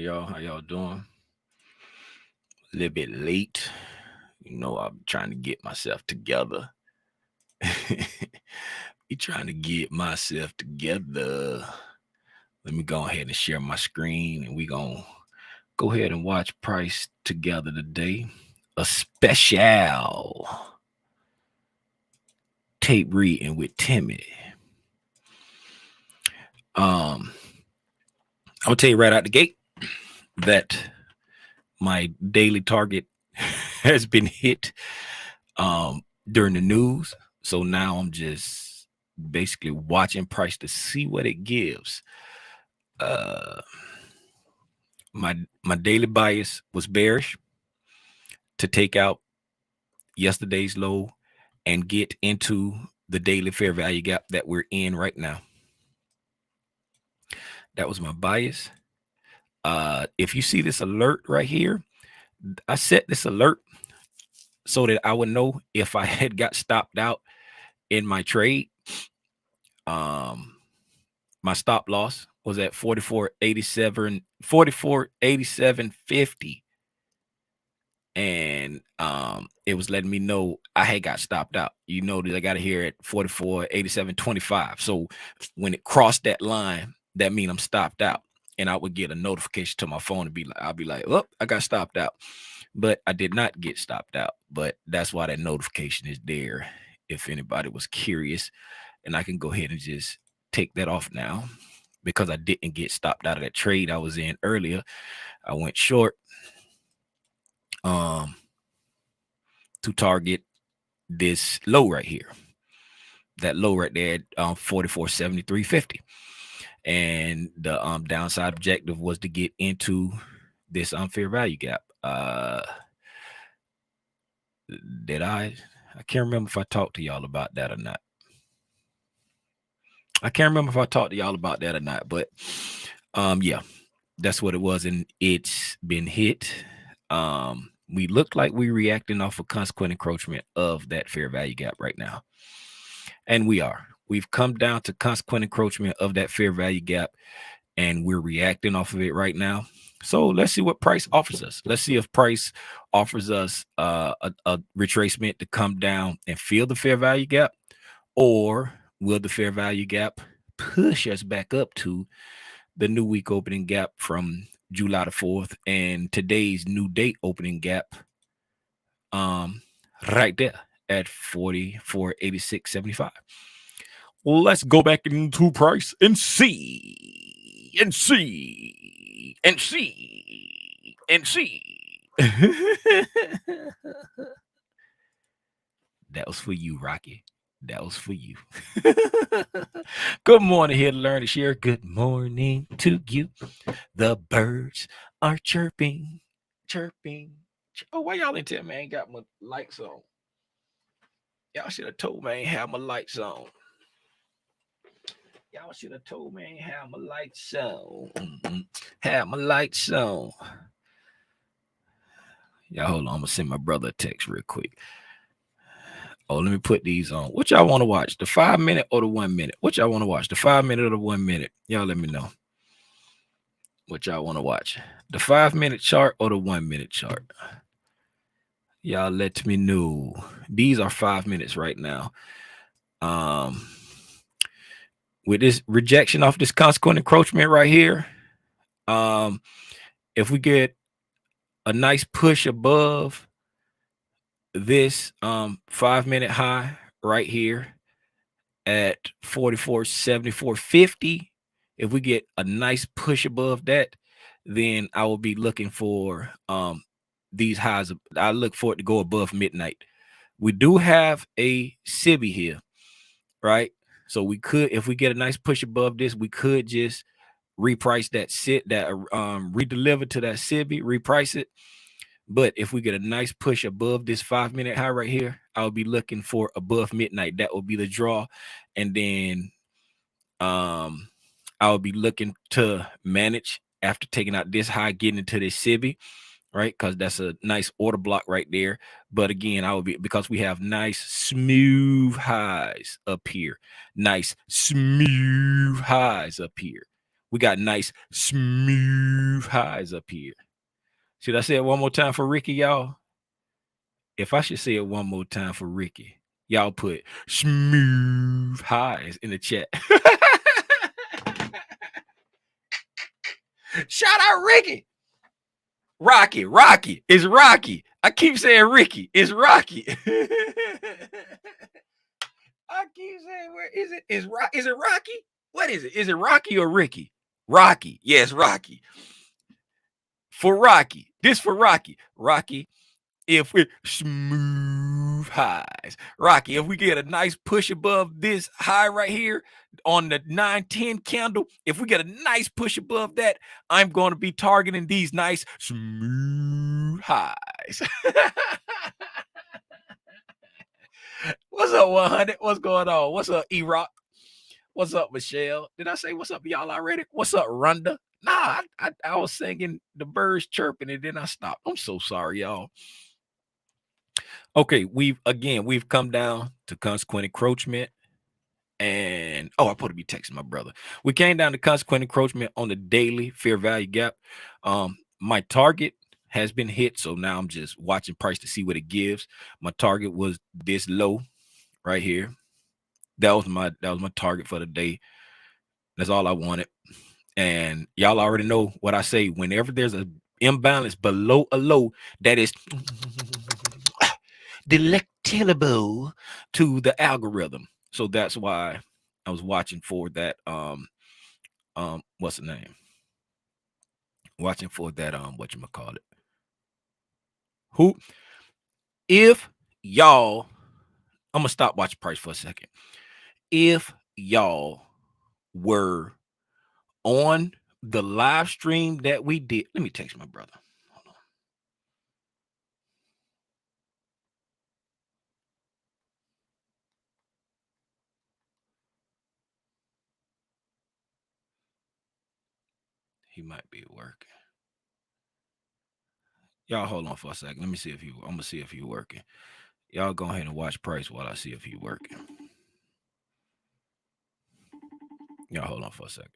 y'all? How y'all doing? A little bit late. I'm trying to get myself together. Be trying to get myself together. Let me go ahead and share my screen, and we gonna go ahead and watch Price together today. A special tape reading with Timmy. I'm gonna tell you right out the gate that my daily target has been hit during the news. So now I'm just basically watching Price to see what it gives. My daily bias was bearish to take out yesterday's low and get into the daily fair value gap that we're in right now. That was my bias. If you see this alert right here, I set this alert so that I would know if I had got stopped out in my trade. My stop loss was at 44.8750, and it was letting me know I had got stopped out. You notice I got it here at 44.8725. So when it crossed that line, that means I'm stopped out, and I would get a notification to my phone and I'll be like, oh, I got stopped out. But I did not get stopped out. But that's why that notification is there if anybody was curious. And I can go ahead and just take that off now because I didn't get stopped out of that trade I was in earlier. I went short to target this low right here. That low right there at 44.7350. And the downside objective was to get into this unfair value gap. Did I can't remember if I talked to y'all about that or not. But yeah, that's what it was, and it's been hit. We look like we're reacting off a consequent encroachment of that fair value gap right now, and we've come down to consequent encroachment of that fair value gap, and we're reacting off of it right now. So let's see what Price offers us. Let's see if Price offers us a retracement to come down and fill the fair value gap, or will the fair value gap push us back up to the new week opening gap from July the 4th and today's new date opening gap right there at 44.8675. Well, let's go back into Price and see. That was for you, Rocky. That was for you. Good morning, here to learn and share. Good morning to you. The birds are chirping. Oh, why y'all ain't tell me I ain't got my lights on? Y'all should have told me I ain't have my lights on. Y'all should have told me I ain't have my lights on. Have my lights on. Y'all hold on. I'm going to send my brother a text real quick. Oh, let me put these on. What y'all want to watch? The 5 minute or the 1 minute? What y'all want to watch? The 5 minute or the 1 minute? Y'all let me know what y'all want to watch. The 5 minute chart or the 1 minute chart? Y'all let me know. These are 5 minutes right now. With this rejection off this consequent encroachment right here, if we get a nice push above this 5 minute high right here at 44.7450, if we get a nice push above that, then I will be looking for these highs. I look for it to go above midnight. We do have a SIBI here, right? So we could, if we get a nice push above this, we could just reprice that redeliver to that SIBI, reprice it. But if we get a nice push above this 5 minute high right here, I'll be looking for above midnight. That will be the draw. And then I'll be looking to manage after taking out this high, getting into this SIBI, right? Because that's a nice order block right there. But again, I will be, because we have nice smooth highs up here. We got nice smooth highs up here. Should I say it one more time for Ricky, y'all? If I should say it one more time for Ricky, y'all put smooth highs in the chat. Shout out Ricky. Rocky. It's Rocky. I keep saying Ricky. It's Rocky. I keep saying, where is it? Is it Rocky? What is it? Is it Rocky or Ricky? Rocky. Yes, Rocky. For Rocky. This for Rocky. Rocky, if we're smooth highs. Rocky, if we get a nice push above this high right here on the 910 candle, if we get a nice push above that, I'm going to be targeting these nice smooth highs. What's up, 100? What's going on? What's up, E-Rock? What's up, Michelle? Did I say what's up, y'all already? What's up, Rhonda? Nah, I was singing the birds chirping and then I stopped. I'm so sorry, y'all. Okay, we've come down to consequent encroachment. And I supposed to be texting my brother. We came down to consequent encroachment on the daily fair value gap. My target has been hit, so now I'm just watching price to see what it gives. My target was this low right here. That was my target for the day. That's all I wanted. And y'all already know what I say. Whenever there's an imbalance below a low, that is delectable to the algorithm. So that's why I was watching for that. What's the name? Watching for that. Whatchamacallit. Who? If y'all, I'm gonna stop watching price for a second. If y'all were on the live stream that we did, let me text my brother. Hold on. He might be working. Y'all hold on for a second. Let me see if I'm gonna see if he's working. Y'all go ahead and watch price while I see if he's working. Y'all hold on for a second.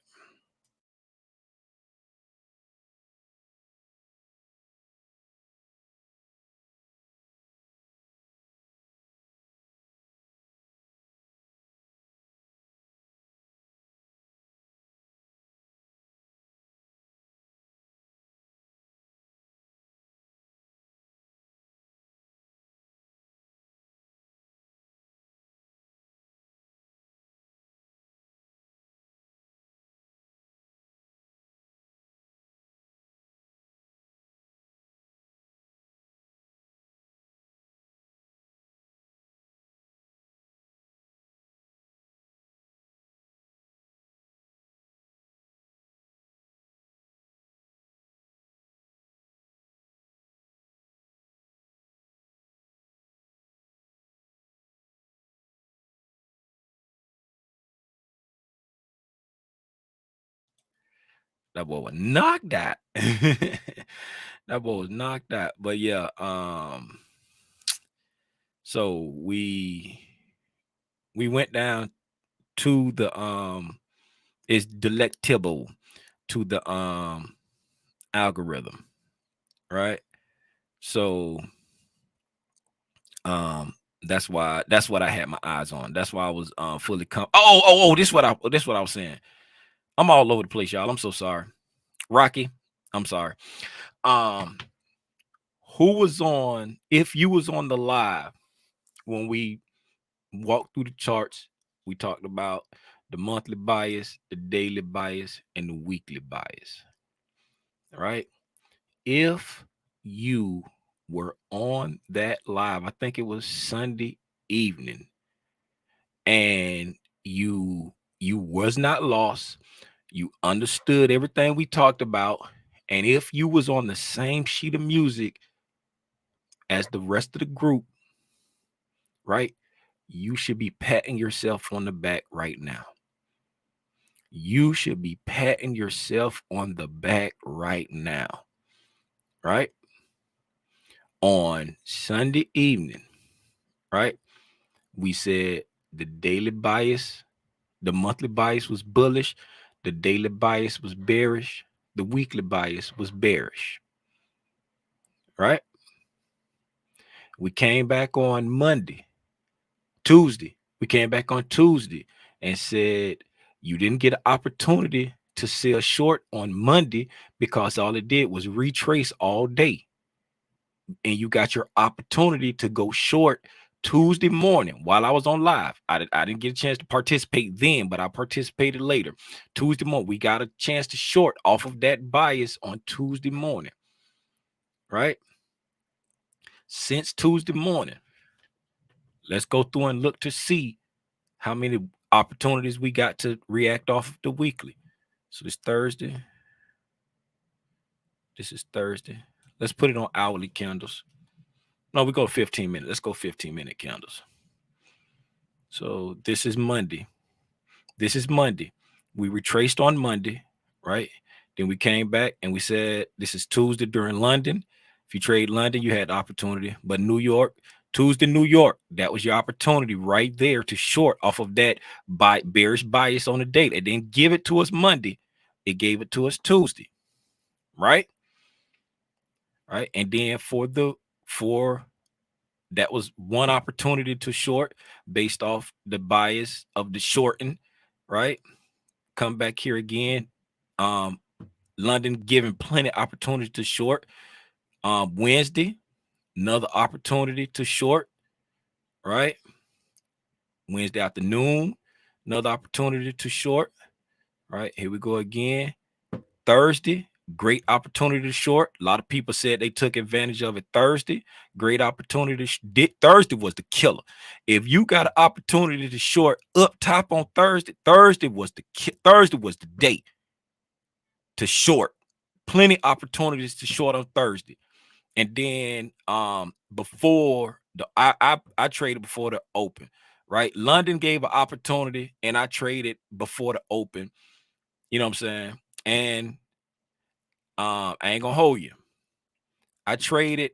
That boy was knocked out. That boy was knocked out. But yeah, so we went down to the it's delectable to the algorithm, right? So that's what I had my eyes on. That's why I was fully this what I was saying. I'm all over the place, y'all. I'm so sorry. Rocky, I'm sorry. Who was on, if you was on the live when we walked through the charts, we talked about the monthly bias, the daily bias, and the weekly bias. All right. If you were on that live, I think it was Sunday evening, and you was not lost, you understood everything we talked about, and if you was on the same sheet of music as the rest of the group, right, you should be patting yourself on the back right now. You should be patting yourself on the back right now, right? On Sunday evening, right? We said the daily bias, the monthly bias was bullish. The daily bias was bearish. The weekly bias was bearish. Right? We came back on Tuesday. We came back on Tuesday and said you didn't get an opportunity to sell short on Monday because all it did was retrace all day. And you got your opportunity to go short Tuesday morning while I was on live. I didn't get a chance to participate then, but I participated later. Tuesday morning, we got a chance to short off of that bias on Tuesday morning, right? Since Tuesday morning, let's go through and look to see how many opportunities we got to react off of the weekly. So this Thursday. This is Thursday. Let's put it on hourly candles. No, we go 15 minutes. Let's go 15-minute candles. So this is Monday. This is Monday. We retraced on Monday, right? Then we came back and we said this is Tuesday during London. If you trade London, you had opportunity. But New York, Tuesday, New York, that was your opportunity right there to short off of that bearish bias on the date. It didn't give it to us Monday. It gave it to us Tuesday, right? Right. And then for that was one opportunity to short based off the bias of the shorting, right? Come back here again. London giving plenty of opportunity to short. Wednesday, another opportunity to short, right? Wednesday afternoon, another opportunity to short, right? Here we go again. Thursday, great opportunity to short. A lot of people said they took advantage of it Thursday. Great opportunity. Thursday was the killer. If you got an opportunity to short up top on Thursday, Thursday was the day to short. Plenty opportunities to short on Thursday. And then before the I traded before the open, right? London gave an opportunity and I traded before the open. You know what I'm saying? And I ain't gonna hold you. I traded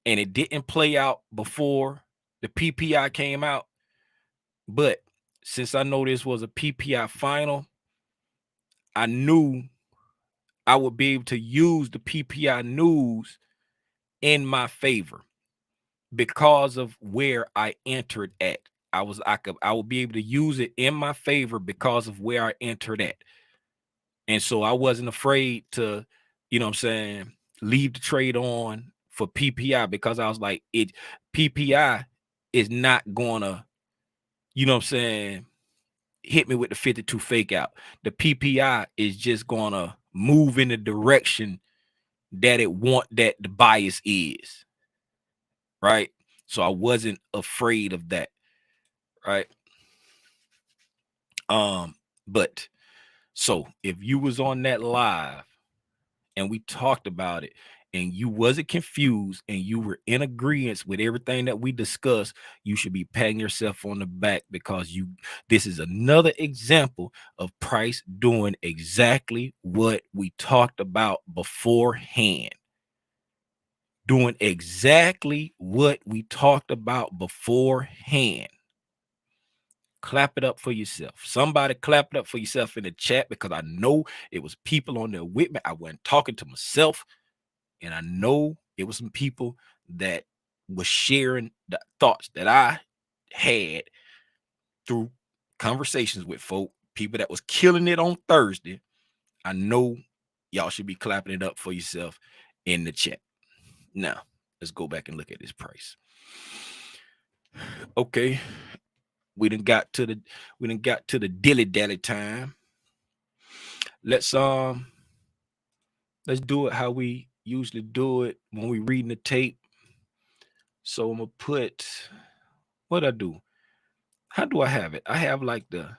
and it didn't play out before the PPI came out. But since I know this was a PPI final, I knew I would be able to use the PPI news in my favor because of where I entered at. I would be able to use it in my favor because of where I entered at. And so I wasn't afraid to, you know what I'm saying, leave the trade on for PPI because I was like, PPI is not gonna, you know what I'm saying, hit me with the 52 fake out. The PPI is just gonna move in the direction that that the bias is. Right. So I wasn't afraid of that. Right. But so if you was on that live and we talked about it and you wasn't confused and you were in agreement with everything that we discussed, you should be patting yourself on the back because this is another example of price doing exactly what we talked about beforehand. Doing exactly what we talked about beforehand. Clap it up for yourself. Somebody clap it up for yourself in the chat because I know it was people on there with me. I wasn't talking to myself. And I know it was some people that was sharing the thoughts that I had through conversations with folk, people that was killing it on Thursday. I know y'all should be clapping it up for yourself in the chat. Now, let's go back and look at this price. Okay. We done got to the dilly-dally time. Let's do it how we usually do it when we reading the tape. So I'm gonna put what I do. How do I have it? I have like the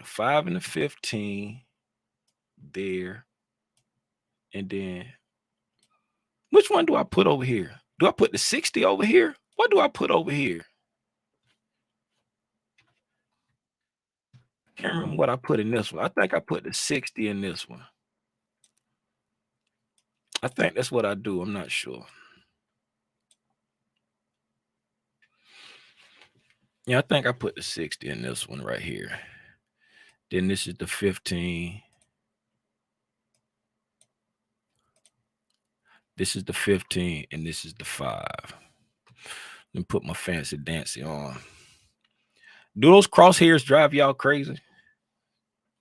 5 and the 15 there. And then which one do I put over here? Do I put the 60 over here? What do I put over here? Can't remember what I put in this one. I think I put the 60 in this one. I think that's what I do. I'm not sure. Yeah, I think I put the 60 in this one right here. Then this is the 15. This is the 15, and this is the 5. Let me put my fancy dancy on. Do those crosshairs drive y'all crazy?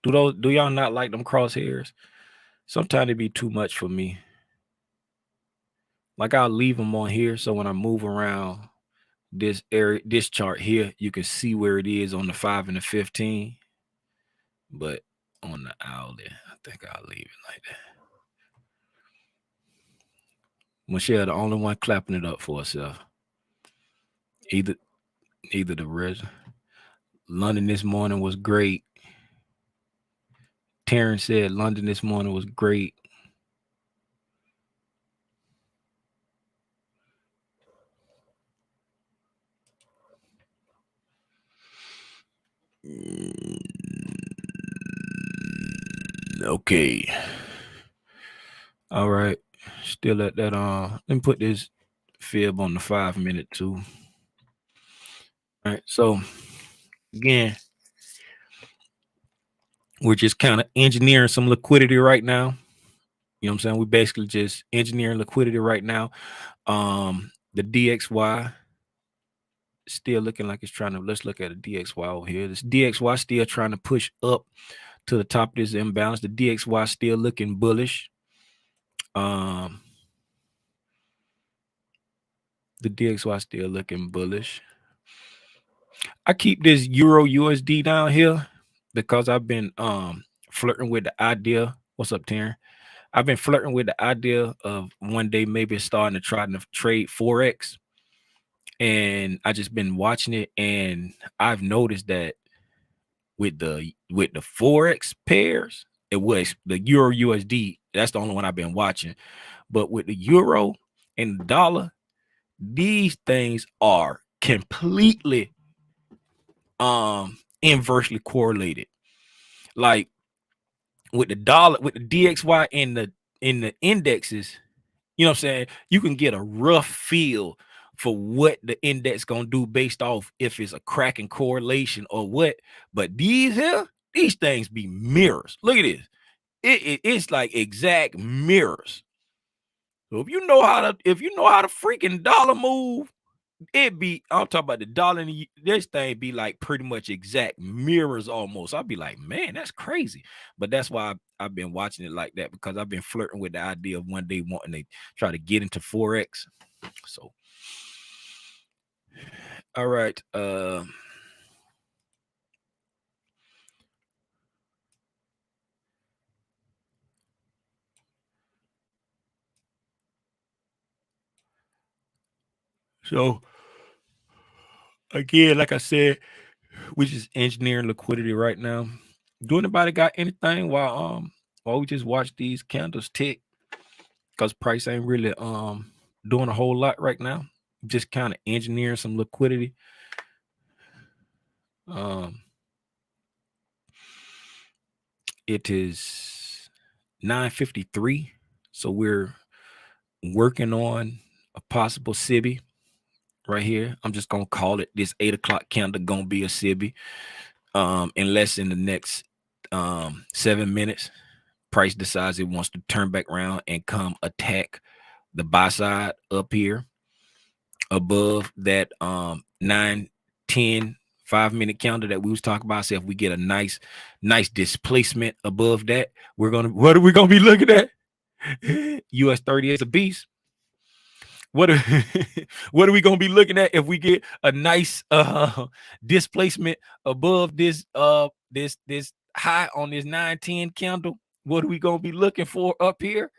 Do y'all not like them crosshairs? Sometimes it be too much for me. Like I'll leave them on here, so when I move around this area, this chart here, you can see where it is on the 5 and the 15. But on the outlet, I think I'll leave it like that. Michelle, the only one clapping it up for herself. Either the rest. London this morning was great. Terrence said London this morning was great. Okay. All right. Still at that. Let me put this fib on the 5 minute too. All right. So again, we're just kind of engineering some liquidity right now. You know what I'm saying? We basically just engineering liquidity right now. The DXY still looking like it's trying to, let's look at a DXY over here. This DXY still trying to push up to the top of this imbalance. The DXY still looking bullish. The DXY still looking bullish. I keep this Euro USD down here because I've been flirting with the idea. What's up, Taryn? I've been flirting with the idea of one day maybe starting to try to trade Forex. And I just been watching it, and I've noticed that with the Forex pairs, it was the Euro USD. That's the only one I've been watching. But with the Euro and the dollar, these things are completely inversely correlated. Like with the dollar, with the DXY in the indexes, you know what I'm saying? You can get a rough feel for what the index gonna do based off if it's a cracking correlation or what. But these things be mirrors. Look at this. It's like exact mirrors. So if you know how to freaking dollar move, I'm talking about the dollar, and this thing be like pretty much exact mirrors almost. I'll be like, man, that's crazy. But that's why I've been watching it like that, because I've been flirting with the idea of one day wanting to try to get into Forex. So, all right. So again, like I said, we just engineering liquidity right now. Do anybody got anything while we just watch these candles tick? Because price ain't really doing a whole lot right now. Just kind of engineering some liquidity. It is 9:53, so we're working on a possible SIBI right here. I'm just gonna call it this 8 o'clock candle gonna be a SIBI. Unless in the next 7 minutes, price decides it wants to turn back around and come attack the buy side up here above that 9, 10, 5-minute candle that we was talking about. So if we get a nice displacement above that, what are we gonna be looking at? US 30 is a beast. What are we gonna be looking at if we get a nice displacement above this this high on this 9-10 candle? What are we gonna be looking for up here?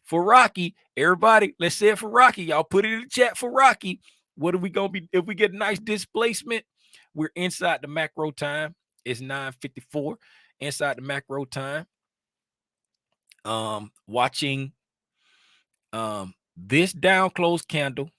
For Rocky, everybody, let's say it for Rocky. Y'all put it in the chat for Rocky. What are we gonna be if we get a nice displacement? We're inside the macro time. It's 9:54 inside the macro time. Watching this down close candle.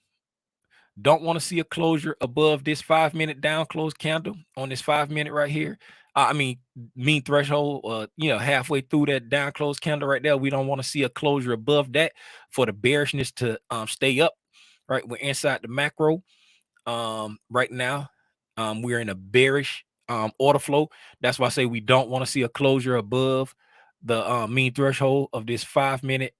Don't want to see a closure above this 5-minute down close candle on this 5-minute right here. I mean, mean threshold, halfway through that down close candle right there. We don't want to see a closure above that for the bearishness to stay up. Right, we're inside the macro right now. We're in a bearish order flow. That's why I say we don't want to see a closure above the mean threshold of this 5-minute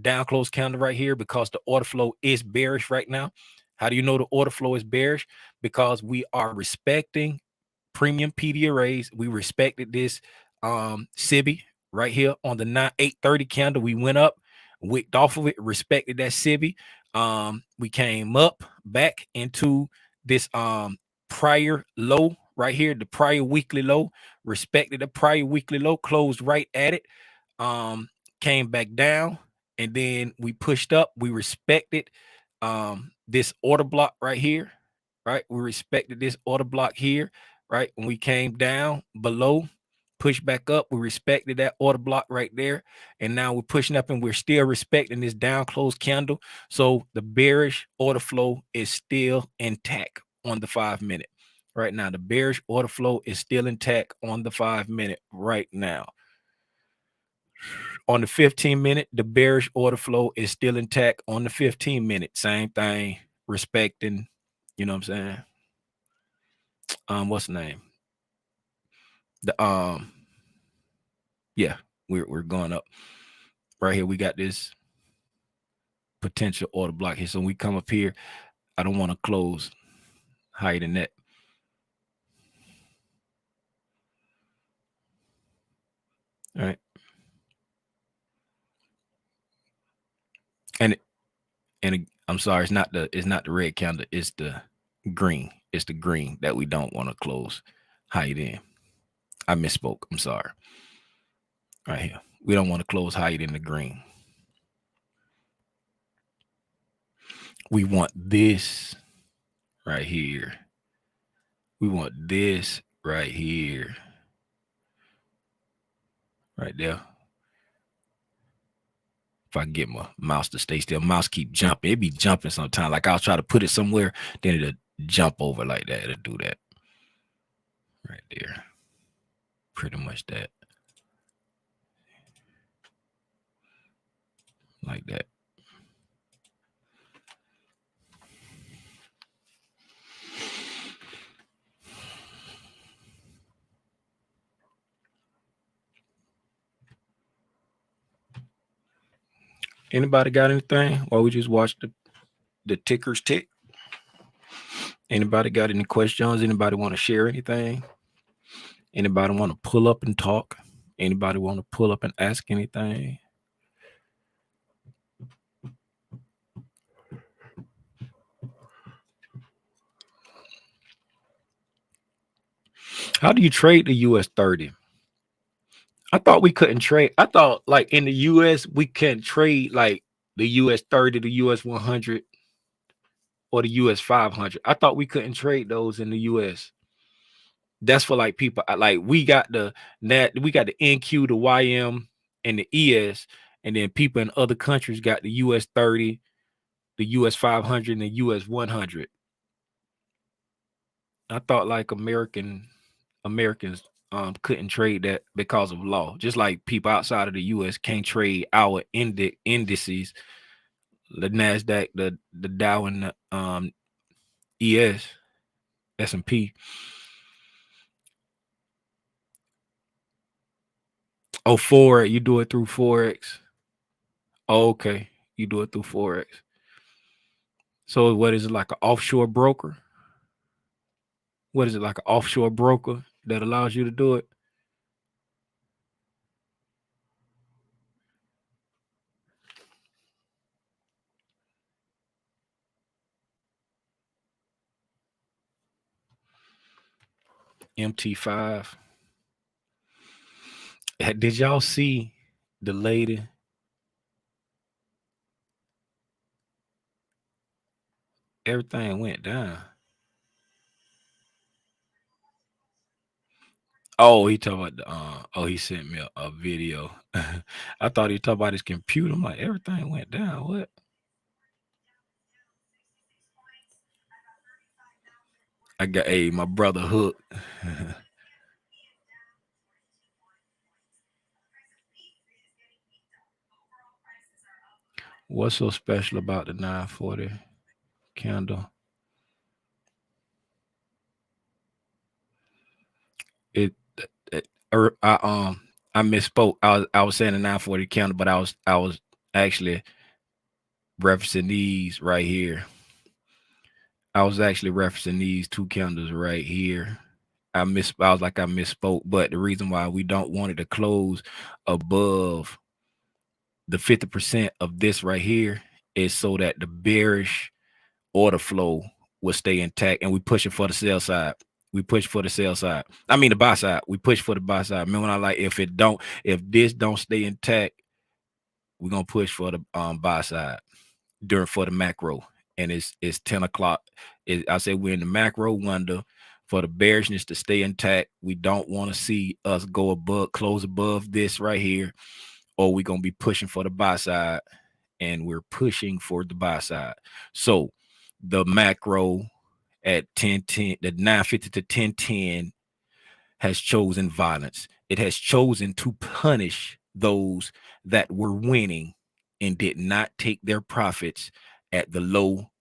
down close candle right here, because the order flow is bearish right now. How do you know the order flow is bearish? Because we are respecting premium PD arrays. We respected this SIBI right here on the 830 candle. We went up, wicked off of it, respected that SIBI. We came up back into this prior low right here, the prior weekly low, respected the prior weekly low, closed right at it, came back down, and then we pushed up. We respected this order block right here, right? We respected this order block here, right? When we came down below, pushed back up, we respected that order block right there, and now we're pushing up and we're still respecting this down close candle. So the bearish order flow is still intact on the 5-minute right now. The bearish order flow is still intact on the 5-minute right now. On the 15-minute, the bearish order flow is still intact on the 15-minute. Same thing, respecting, you know what I'm saying? What's the name? The yeah, we're going up. Right here, we got this potential order block here. So when we come up here, I don't want to close higher than that. All right. And I'm sorry, it's not the red candle, it's the green. It's the green that we don't want to close higher than. I misspoke. I'm sorry. Right here. We don't want to close higher than the green. We want this right here. We want this right here. Right there. If I can get my mouse to stay still, mouse keep jumping. It be jumping sometimes. Like I'll try to put it somewhere, then it'll jump over like that. It'll do that. Right there. Pretty much that. Like that. Anybody got anything while we just watch the tickers tick? Anybody got any questions? Anybody want to share anything? Anybody want to pull up and talk? Anybody want to pull up and ask anything? How do you trade the US 30? I thought we couldn't trade. I thought like in the US we can trade like the US 30, the US 100, or the US 500. I thought we couldn't trade those in the US. That's for like people like we got the NQ, the YM, and the ES, and then people in other countries got the US 30, the US 500, and the US 100. I thought like Americans couldn't trade that because of law. Just like people outside of the US can't trade our indices, the NASDAQ, the Dow, and the ES, S&P. Oh, Forex, you do it through Forex. Oh, okay, you do it through Forex. So what is it, like an offshore broker? What is it, like an offshore broker that allows you to do it? MT5. Did y'all see the lady? Everything went down. Oh, he talking about the oh, he sent me a video. I thought he talking about his computer. I'm like, everything went down. What? I got my brother Hook. What's so special about the 940 candle? It, or I misspoke. I was saying a 940 candle, but I was actually referencing these right here. I was actually referencing these two candles right here. I was like I misspoke, but the reason why we don't want it to close above the 50% of this right here is so that the bearish order flow will stay intact, and we push it for the sell side. We push for the sell side. I mean the buy side. We push for the buy side. Remember when I like if this don't stay intact, we're gonna push for the buy side during for the macro. And it's 10 o'clock. I said we're in the macro window for the bearishness to stay intact. We don't want to see us go above, close above this right here, or we're gonna be pushing for the buy side, and we're pushing for the buy side. So the macro at 10:10, the 950 to 10:10 has chosen violence. It has chosen to punish those that were winning and did not take their profits at the low,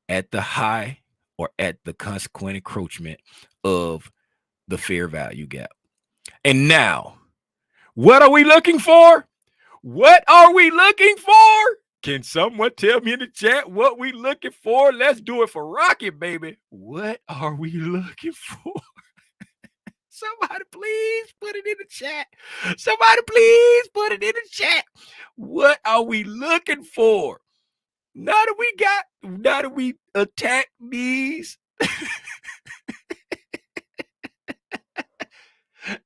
at the high, or at the consequent encroachment of the fair value gap. And now, what are we looking for? What are we looking for? Can someone tell me in the chat what we looking for? Let's do it for Rocket, baby. What are we looking for? Somebody please put it in the chat. Somebody please put it in the chat. What are we looking for? Now that we attack these,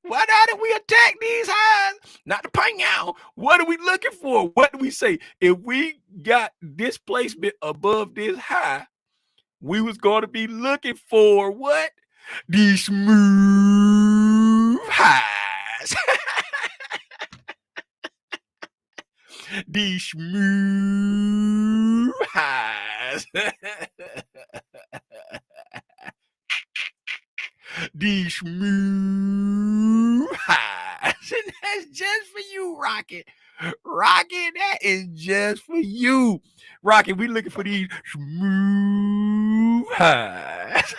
why not did we attack these highs? Not the pang out. What are we looking for? What do we say? If we got displacement above this high, we was going to be looking for what? These smooth highs. These smooth highs. These smooth highs. And that's just for you, Rocket. Rocket, that is just for you. Rocket, we looking for these smooth highs.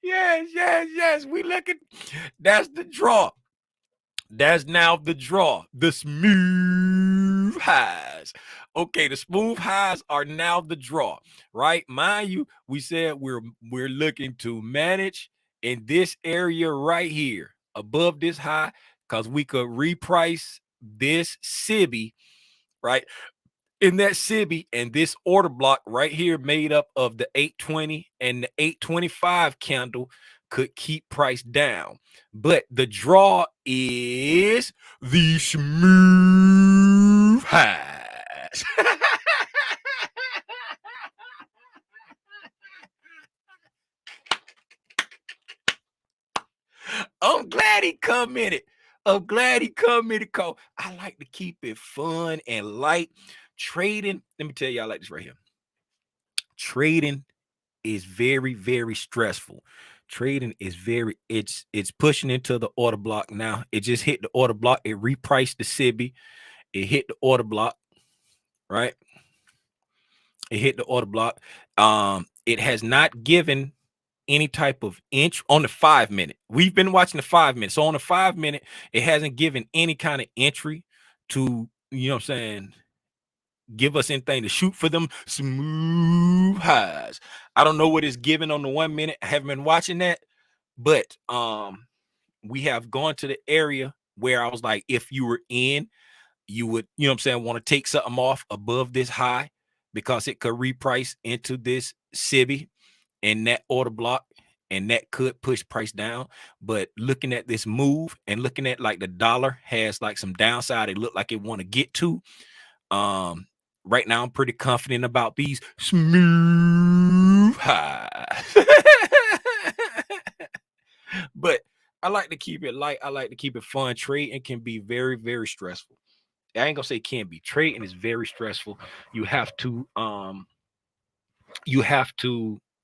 Yes. We looking. That's the draw. That's now the draw. The smooth highs. Okay, the smooth highs are now the draw, right? Mind you, we said we're looking to manage in this area right here, above this high, because we could reprice this SIBI, right? In that SIBI and this order block right here made up of the 820 and the 825 candle could keep price down. But the draw is the smooth highs. I'm glad he commented. I'm glad he commented. Cause I like to keep it fun and light. Trading, let me tell y'all like this right here. Trading is very, very stressful. Trading is it's pushing into the order block now. It just hit the order block. It repriced the SIBI. It hit the order block, right? It hit the order block. It has not given any type of inch on the 5 minute. We've been watching the 5 minute. So on the 5 minute, it hasn't given any kind of entry to, you know what I'm saying, give us anything to shoot for them smooth highs. I don't know what it's giving on the 1 minute. I haven't been watching that, but we have gone to the area where I was like, if you were in, you would, you know what I'm saying, want to take something off above this high because it could reprice into this SIBI and that order block, and that could push price down. But looking at this move and looking at like the dollar has like some downside it looked like it want to get to, right now I'm pretty confident about these smooth highs. But I like to keep it light. I like to keep it fun. Trading can be very, very stressful. I ain't gonna say can be. Trading is very stressful. You have to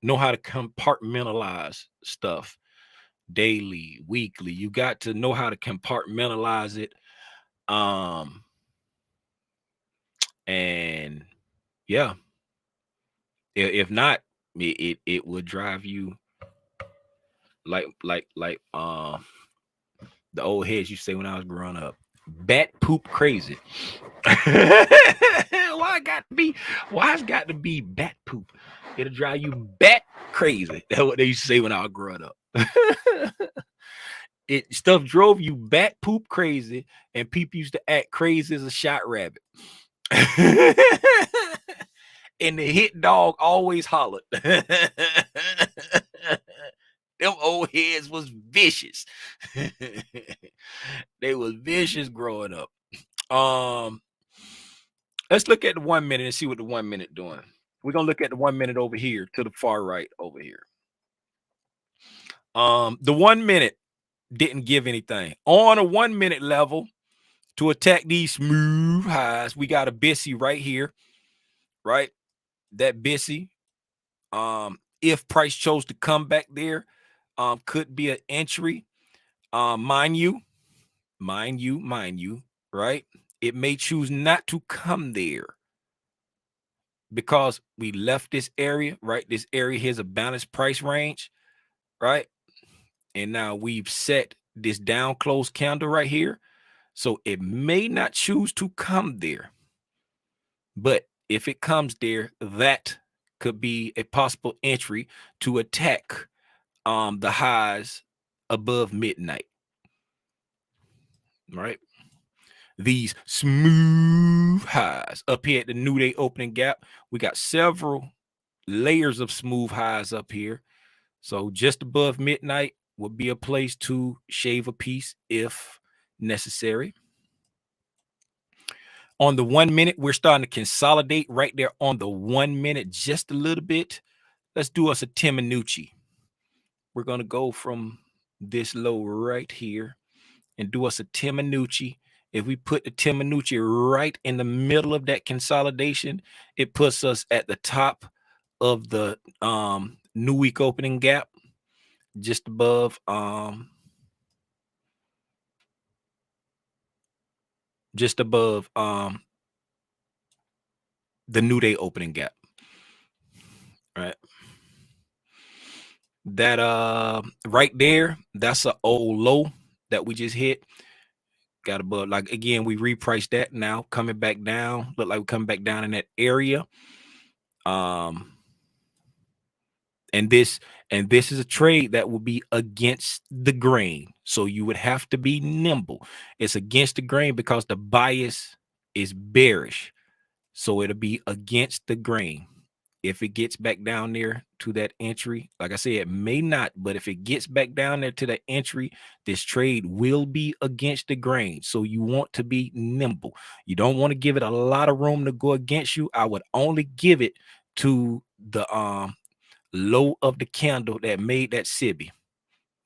know how to compartmentalize stuff daily, weekly. You got to know how to compartmentalize it. And yeah, if not, it would drive you like the old heads you say when I was growing up, bat poop crazy. Why it's got to be bat poop? It'll drive you bat crazy. That's what they used to say when I was growing up. It stuff drove you bat poop crazy, and people used to act crazy as a shot rabbit. And the hit dog always hollered. Them old heads was vicious. They was vicious growing up. Let's look at the 1 minute and see what the 1 minute doing. We're gonna look at the 1 minute over here to the far right over here. The 1 minute didn't give anything on a 1 minute level to attack these smooth highs. We got a Bissy right here, right? That Bissy, if price chose to come back there, could be an entry. Mind you, right? It may choose not to come there because we left this area, right? This area here's a balanced price range, right? And now we've set this down close candle right here. So it may not choose to come there. But if it comes there, that could be a possible entry to attack the highs above midnight. Right? These smooth highs up here at the new day opening gap. We got several layers of smooth highs up here. So just above midnight would be a place to shave a piece if necessary. On the 1 minute, we're starting to consolidate right there on the 1 minute just a little bit. Let's do us a Timinucci. We're going to go from this low right here and do us a Timinucci. If we put the Timinucci right in the middle of that consolidation, it puts us at the top of the new week opening gap, just above the new day opening gap. Right. That right there, that's an old low that we just hit. Got above, like again, we repriced that now, coming back down. Look like we're coming back down in that area. And this is a trade that will be against the grain. So you would have to be nimble. It's against the grain because the bias is bearish. So it'll be against the grain. If it gets back down there to that entry, like I said, it may not, but if it gets back down there to the entry, this trade will be against the grain. So you want to be nimble. You don't want to give it a lot of room to go against you. I would only give it to the low of the candle that made that SIBI.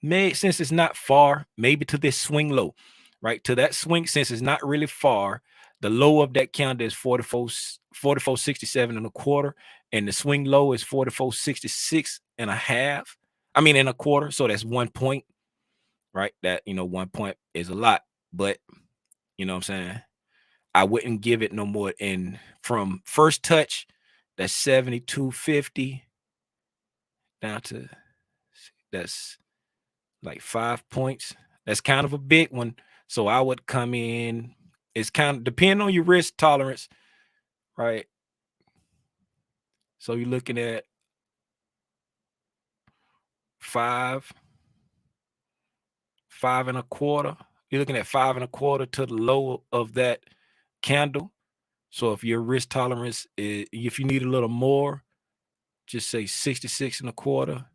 Since it's not far, maybe to this swing low, right? To that swing, since it's not really far, the low of that candle is 44.67 and a quarter, and the swing low is 44.66 and a half. I mean, in a quarter. So that's 1 point, right? That, 1 point is a lot, but you know what I'm saying? I wouldn't give it no more. And from first touch, that's 72.50 down to, that's like 5 points. That's kind of a big one. So I would come in. It's kind of depending on your risk tolerance, right? So you're looking at 5 and a quarter. You're looking at 5 and a quarter to the low of that candle. So if your risk tolerance is, if you need a little more, just say 66 and a quarter.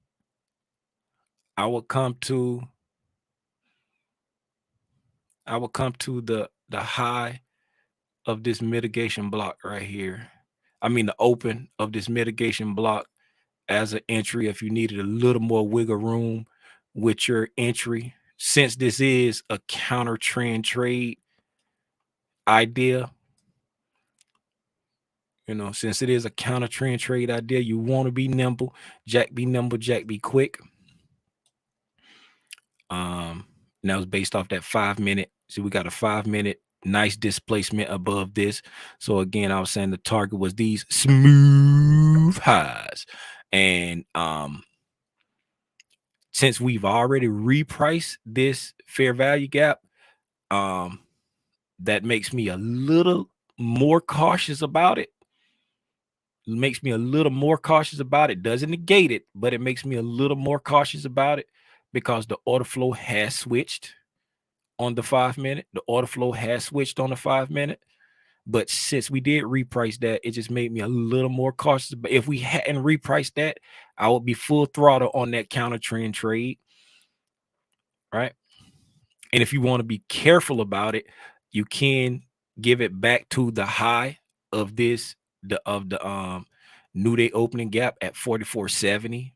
I will come to the high of this mitigation block right here. I mean the open of this mitigation block as an entry if you needed a little more wiggle room with your entry. Since this is a counter trend trade idea, since it is a counter trend trade idea, you want to be nimble. Jack be nimble, Jack be quick. That was based off that 5 minute. See, we got a 5 minute nice displacement above this. So again, I was saying the target was these smooth highs. And since we've already repriced this fair value gap, that makes me a little more cautious about it. Makes me a little more cautious about it. Doesn't negate it, but it makes me a little more cautious about it because the order flow has switched on the 5 minute. The order flow has switched on the 5 minute. But since we did reprice that, it just made me a little more cautious. But if we hadn't repriced that, I would be full throttle on that counter trend trade. Right. And if you want to be careful about it, you can give it back to the high of this, the new day opening gap at 44.70.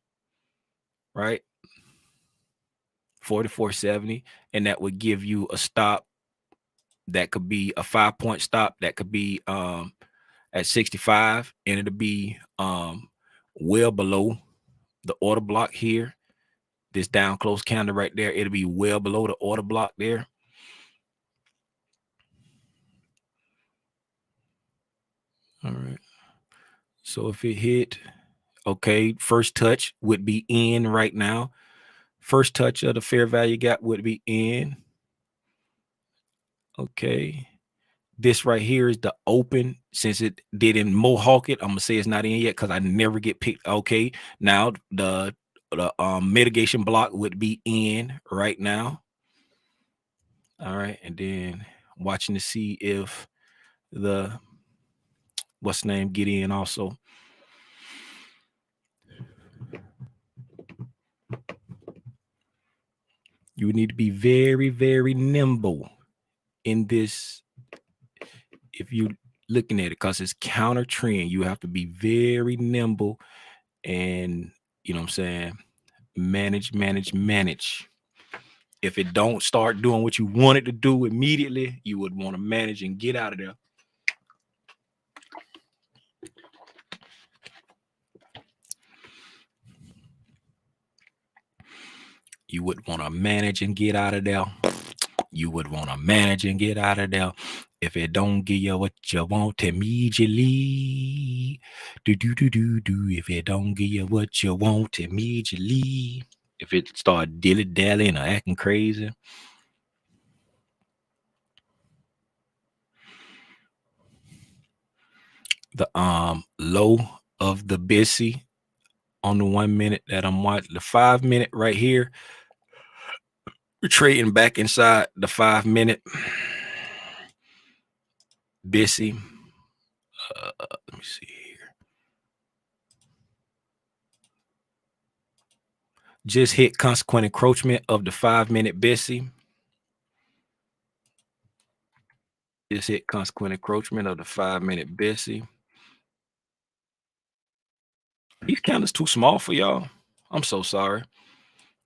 Right. 44.70. And that would give you a stop. That could be a 5-point stop. That could be at 65, and it'll be well below the order block here. This down close candle right there, it'll be well below the order block there. All right. So if it hit, okay, first touch would be in right now. First touch of the fair value gap would be in. Okay. This right here is the open. Since it didn't mohawk it, I'm gonna say it's not in yet because I never get picked. Okay, now the mitigation block would be in right now. All right, and then watching to see if the what's the name get in also. You would need to be very, very nimble in this. If you looking at it, because it's counter trend, you have to be very nimble and, you know what I'm saying, manage. If it don't start doing what you want it to do immediately, you would want to manage and get out of there. You would want to manage and get out of there. You would want to manage and get out of there. If it don't give you what you want immediately, do. If it don't give you what you want immediately, if it start dilly-dallying or acting crazy, the low of the BISI on the 1 minute that I'm watching, the 5 minute right here, we're trading back inside the 5 minute BISI. Let me see here. Just hit consequent encroachment of the 5 minute BISI. Just hit consequent encroachment of the 5 minute BISI. These candles too small for y'all. I'm so sorry.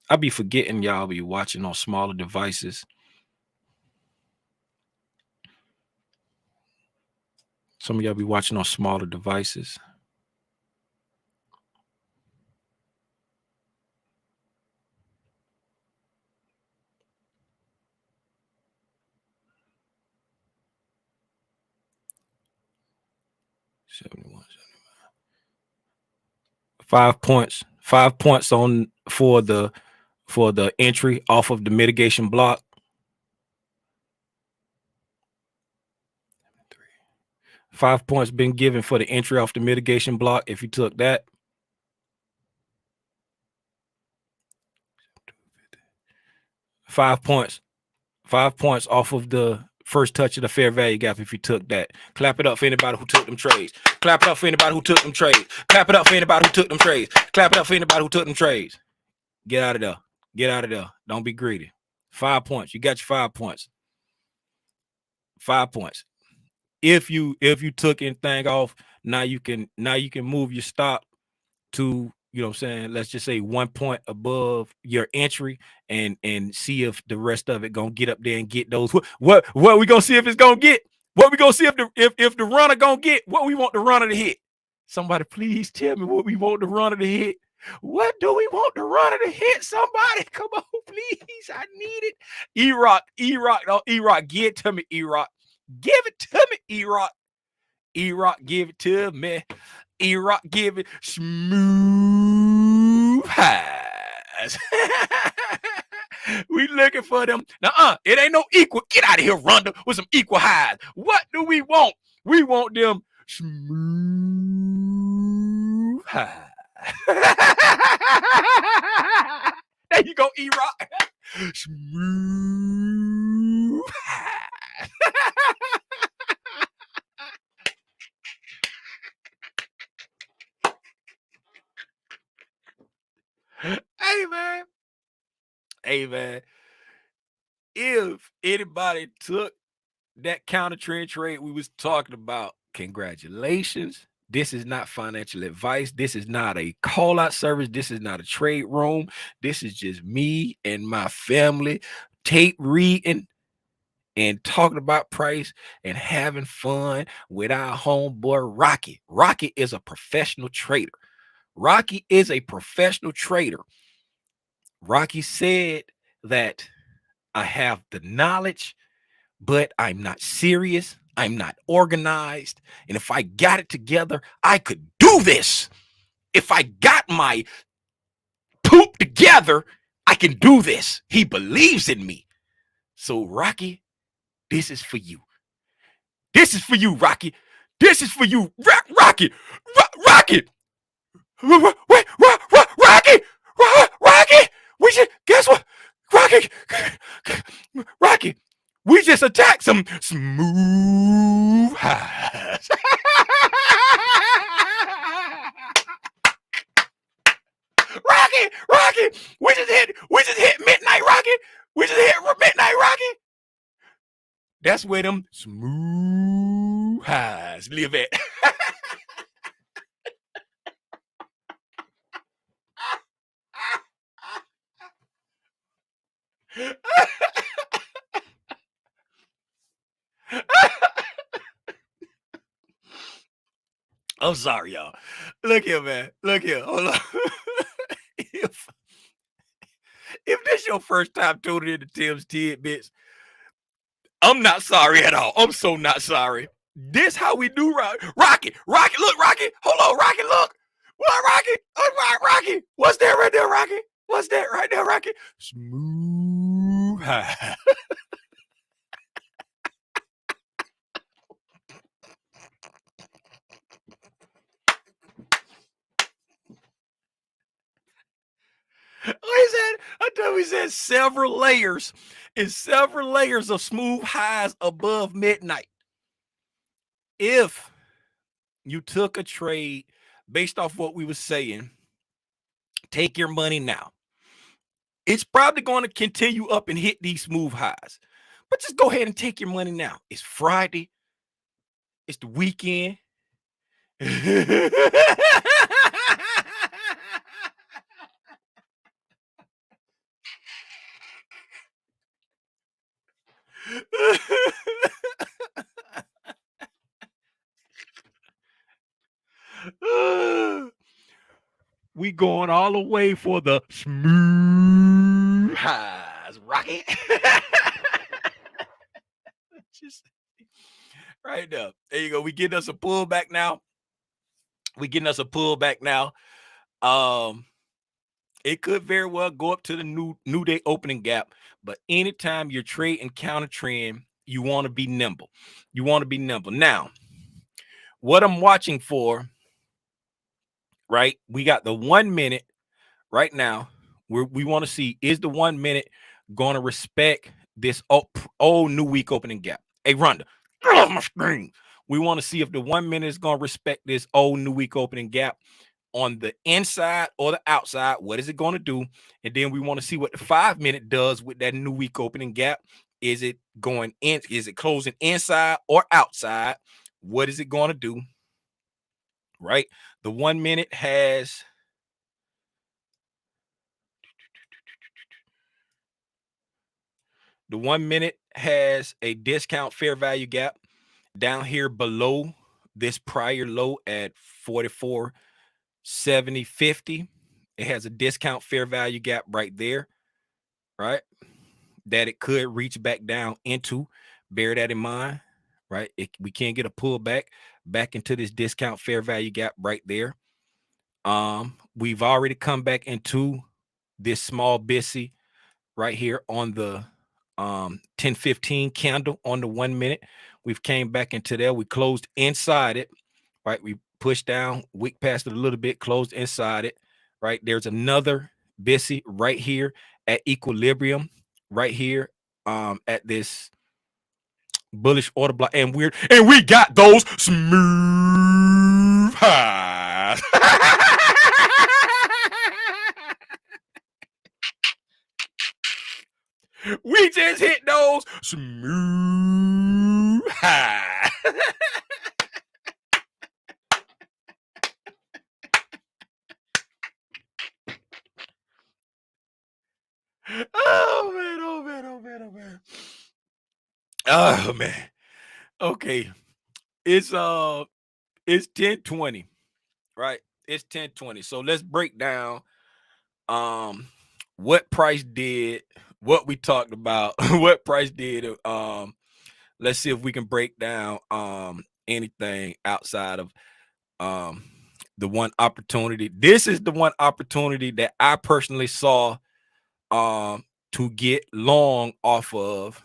I be forgetting y'all be watching on smaller devices. Some of y'all be watching on smaller devices. $5 points. 5 points on for the entry off of the mitigation block. 5 points been given for the entry off the mitigation block. If you took that, 5 points. 5 points off of the first touch of the fair value gap. If you took that, clap it up for anybody who took them trades. Clap it up for anybody who took them trades. Clap it up for anybody who took them trades. Clap it up for anybody who took them trades. Get out of there. Get out of there. Don't be greedy. 5 points. You got your 5 points. 5 points. If you took anything off, now you can move your stop to, you know what I'm saying, let's just say 1 point above your entry and see if the rest of it gonna get up there and get those. What we gonna see if it's gonna get? What we gonna see if the runner gonna get? What we want the runner to hit? Somebody please tell me what we want the runner to hit. What do we want the runner to hit? Somebody, come on, please. I need it. E-Rock, get to me, E-Rock. Give it to me, E-Rock. E-Rock, give it to me. E-Rock, give it smooth highs. We looking for them. Nuh-uh, it ain't no equal. Get out of here, Rhonda, with some equal highs. What do we want? We want them smooth highs. There you go, E-Rock. Smooth highs. Hey, man. Hey, man. If anybody took that counter trend trade we was talking about, congratulations. This is not financial advice. This is not a call out service. This is not a trade room. This is just me and my family tape reading and talking about price and having fun with our homeboy Rocky. Rocky is a professional trader. Rocky is a professional trader. Rocky said that I have the knowledge, but I'm not serious. I'm not organized. And if I got it together, I could do this. If I got my poop together, I can do this. He believes in me. So, Rocky, this is for you. This is for you, Rocky. This is for you, Rocky. Rocky. Wait, Rocky. Rocky. We should, guess what? Rocky. We just attacked some smooth highs. Rocky, we just hit midnight, Rocky. We just hit midnight, Rocky. That's where them smooth highs live at. I'm sorry, y'all. Look here, man. Look here. Hold on. If this your first time tuning into Tim's Tidbits, I'm not sorry at all. I'm so not sorry. This how we do Rocky. Look, Rocky. Hold on, Rocky, look. What, Rocky? Rocky. What's that right there, Rocky? What's that right there, Rocky? Smooth high. I thought we said several layers and several layers of smooth highs above midnight. If you took a trade based off what we were saying, take your money now. It's probably going to continue up and hit these smooth highs, but just go ahead and take your money now. It's Friday. It's the weekend. We going all the way for the smooth highs, Rocky. Just right now. There you go. We getting us a pullback now. It could very well go up to the new day opening gap, but anytime you're trading counter trend, you want to be nimble. Now, what I'm watching for, right? We got the 1 minute right now. We want to see, is the 1 minute going to respect this old new week opening gap? Hey, Rhonda, get off my screen. We want to see if the 1 minute is going to respect this old new week opening gap on the inside or the outside. What is it going to do? And then we want to see what the 5 minute does with that new week opening gap. Is it going in? Is it closing inside or outside? What is it going to do? Right? The 1 minute has a discount fair value gap down here below this prior low at 44.70.50. It has a discount fair value gap right there, right? That it could reach back down into. Bear that in mind, right? We can't get a pullback back into this discount fair value gap right there. We've already come back into this small BISI right here on the 1015 candle on the 1 minute. We've came back into there. We closed inside it, right? We pushed down, wick past it a little bit, closed inside it, right? There's another BISI right here at equilibrium, right here at this bullish order block, and we got those smooth highs. We just hit those smooth highs. Oh man, oh man, oh man, oh man. Oh man. Okay. It's 10:20, right? It's 10:20. So let's break down what price did, what we talked about, what price did. Let's see if we can break down anything outside of the one opportunity. This is the one opportunity that I personally saw to get long off of.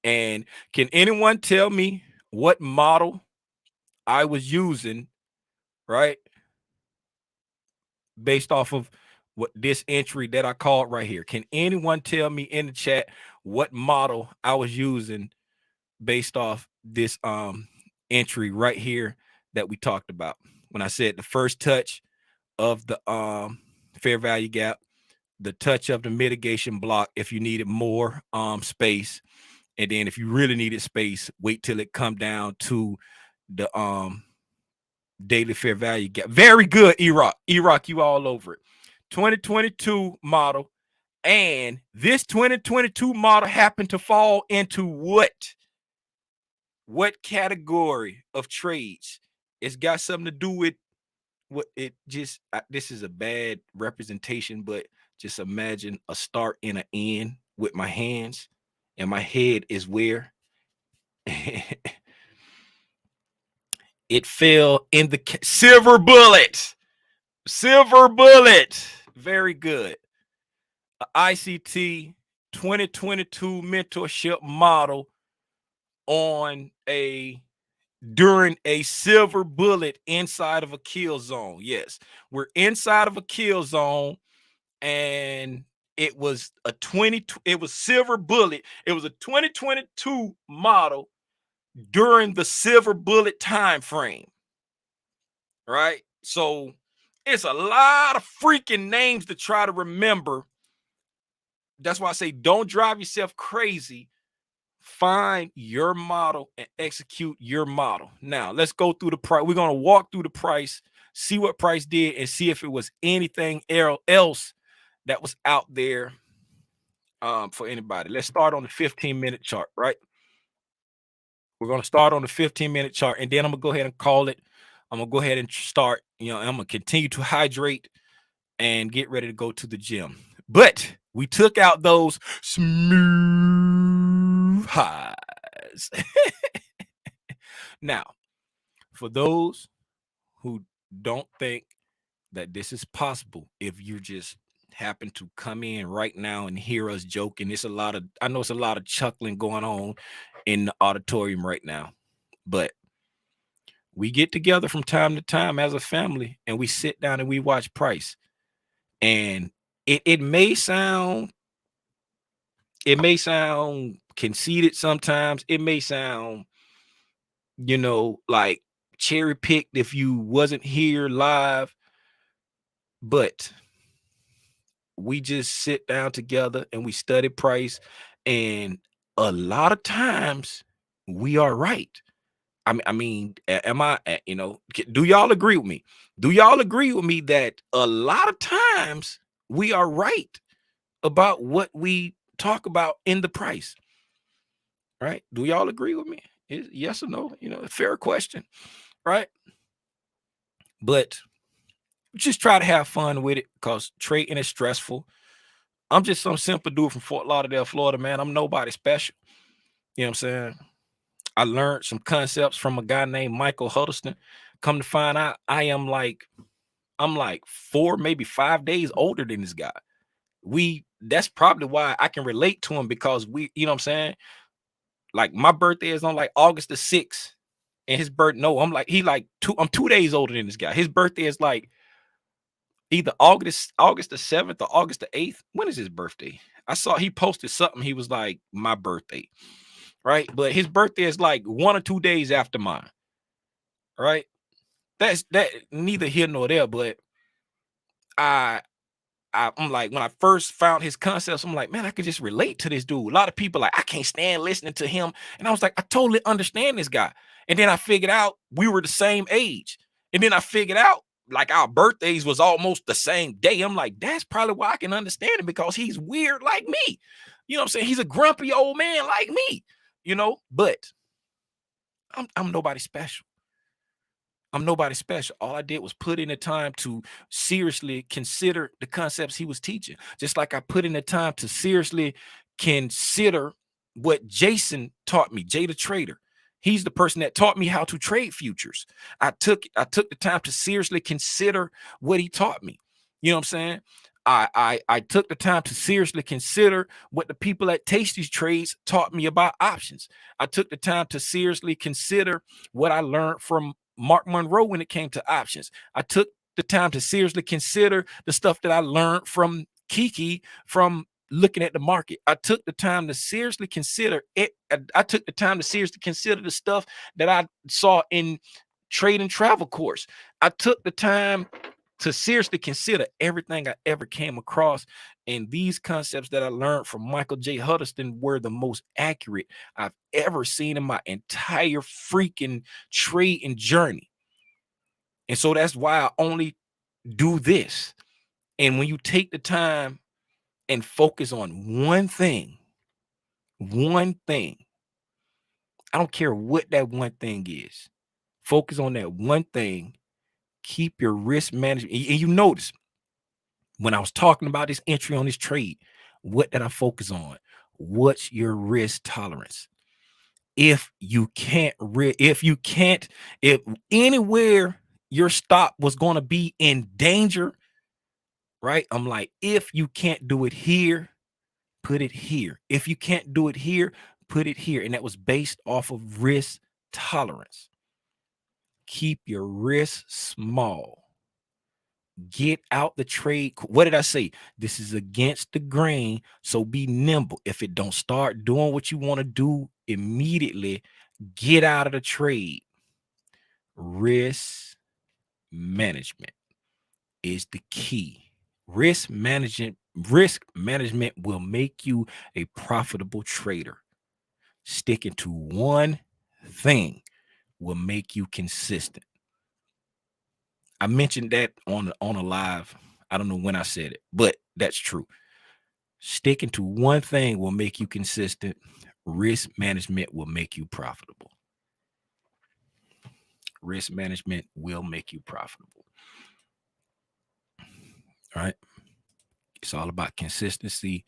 And can anyone tell me what model I was using, right, based off of what this entry that I called right here? Can anyone tell me in the chat what model I was using based off this entry right here that we talked about when I said the first touch of the fair value gap, the touch of the mitigation block if you needed more space, and then if you really needed space, wait till it come down to the daily fair value gap. Very good, Iraq, you all over it. 2022 model, and this 2022 model happened to fall into what category of trades? It's got something to do with what it just this is a bad representation, but just imagine a start and an end with my hands, and my head is where it fell in the silver bullet. Very good. ICT 2022 mentorship model on during a silver bullet inside of a kill zone. Yes, we're inside of a kill zone, and it was silver bullet. It was a 2022 model during the silver bullet time frame, right? So it's a lot of freaking names to try to remember. That's why I say don't drive yourself crazy. Find your model and execute your model. Now let's go through the price. We're going to walk through the price, see what price did, and see if it was anything else that was out there for anybody. Let's start on the 15-minute chart, right? We're going to start on the 15-minute chart, and then I'm going to go ahead and call it. I'm going to go ahead and start, I'm going to continue to hydrate and get ready to go to the gym. But we took out those smooth highs. Now, for those who don't think that this is possible, if you just happen to come in right now and hear us joking, I know it's a lot of chuckling going on in the auditorium right now, but we get together from time to time as a family and we sit down and we watch price. And it may sound conceited sometimes. It may sound, like cherry picked if you wasn't here live, but we just sit down together and we study price, and a lot of times we are right. I mean, do y'all agree with me? Do y'all agree with me that a lot of times we are right about what we talk about in the price? Right? Do y'all agree with me? Yes or no? A fair question, right? But just try to have fun with it, because trading is stressful. I'm just some simple dude from Fort Lauderdale, Florida, man. I'm nobody special. You know what I'm saying? I learned some concepts from a guy named Michael Huddleston. Come to find out, I'm like 4, maybe 5 days older than this guy. That's probably why I can relate to him, because you know what I'm saying? Like, my birthday is on like August the 6th, and his birth, no, I'm 2 days older than this guy. His birthday is like either August the 7th or August the 8th. When is his birthday? I saw he posted something. He was like, my birthday, right? But his birthday is like 1 or 2 days after mine, right? That's that neither here nor there, but I I'm like, when I first found his concepts, I'm like, man, I could just relate to this dude. A lot of people like, I can't stand listening to him. And I was like, I totally understand this guy. And then I figured out we were the same age. And then I figured out like our birthdays was almost the same day. I'm like, that's probably why I can understand him, because he's weird like me. You know what I'm saying? He's a grumpy old man like me, but I'm nobody special. I'm nobody special. All I did was put in the time to seriously consider the concepts he was teaching. Just like I put in the time to seriously consider what Jason taught me, Jay the Trader. He's the person that taught me how to trade futures. I took the time to seriously consider what he taught me. You know what I'm saying? I took the time to seriously consider what the people at Tasty's Trades taught me about options. I took the time to seriously consider what I learned from Mark Monroe when it came to options. I took the time to seriously consider the stuff that I learned from Kiki from looking at the market. I took the time to seriously consider it. I took the time to seriously consider the stuff that I saw in trade and travel course. I took the time to seriously consider everything I ever came across. And these concepts that I learned from Michael J. Huddleston were the most accurate I've ever seen in my entire freaking trade and journey. And so that's why I only do this. And when you take the time and focus on one thing, I don't care what that one thing is, focus on that one thing, keep your risk management. And you notice when I was talking about this entry on this trade, what did I focus on? What's your risk tolerance? If anywhere your stop was going to be in danger, right? I'm like, if you can't do it here, put it here. If you can't do it here, put it here. And that was based off of risk tolerance. Keep your risk small. Get out the trade. What did I say? This is against the grain, so be nimble. If it don't start doing what you want to do immediately, get out of the trade. Risk management is the key. Risk management will make you a profitable trader. Sticking to one thing will make you consistent. I mentioned that on a live. I don't know when I said it, but that's true. Sticking to one thing will make you consistent. Risk management will make you profitable. Risk management will make you profitable. All right. It's all about consistency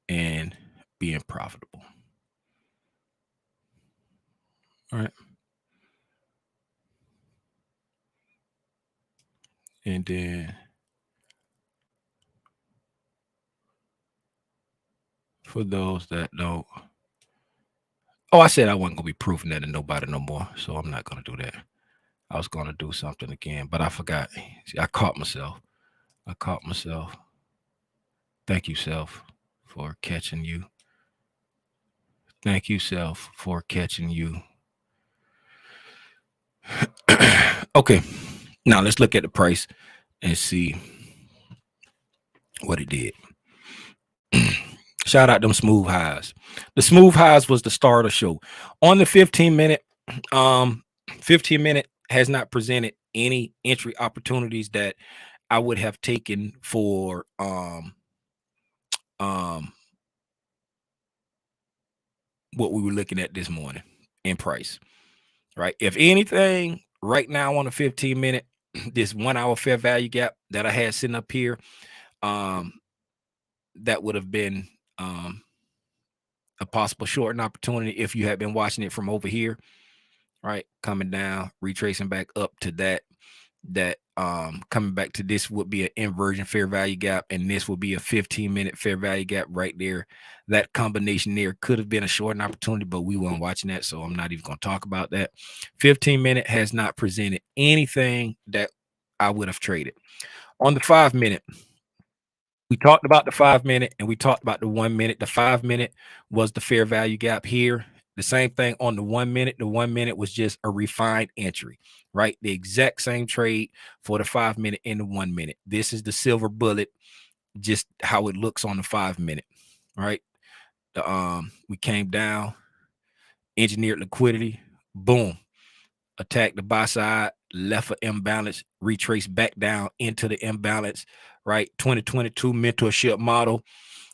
and being profitable. All right. And then for those that don't, I said I wasn't going to be proving that to nobody no more. So I'm not going to do that. I was going to do something again, but I forgot. See, I caught myself. Thank you, self, for catching you. Thank you, self, for catching you. Okay. Now let's look at the price and see what it did. Shout out them smooth highs. The smooth highs was the star of the show. On the 15-minute, 15-minute has not presented any entry opportunities that I would have taken for what we were looking at this morning in price. Right? If anything, right now on the 15-minute, this 1 hour fair value gap that I had sitting up here, that would have been a possible shorting opportunity if you had been watching it from over here, right? Coming down, retracing back up to that coming back to this would be an inversion fair value gap, and this would be a 15-minute fair value gap right there. That combination there could have been a shorting opportunity, but we weren't watching that, so I'm not even going to talk about that. 15-minute has not presented anything that I would have traded. On the 5-minute, we talked about the 5-minute and we talked about the 1 minute. The 5-minute was the fair value gap here. The same thing on the 1 minute. The 1 minute was just a refined entry, right? The exact same trade for the 5-minute and the 1 minute. This is the silver bullet, just how it looks on the 5-minute, right? We came down, engineered liquidity, boom, attacked the buy side, left an imbalance, retraced back down into the imbalance, right? 2022 mentorship model,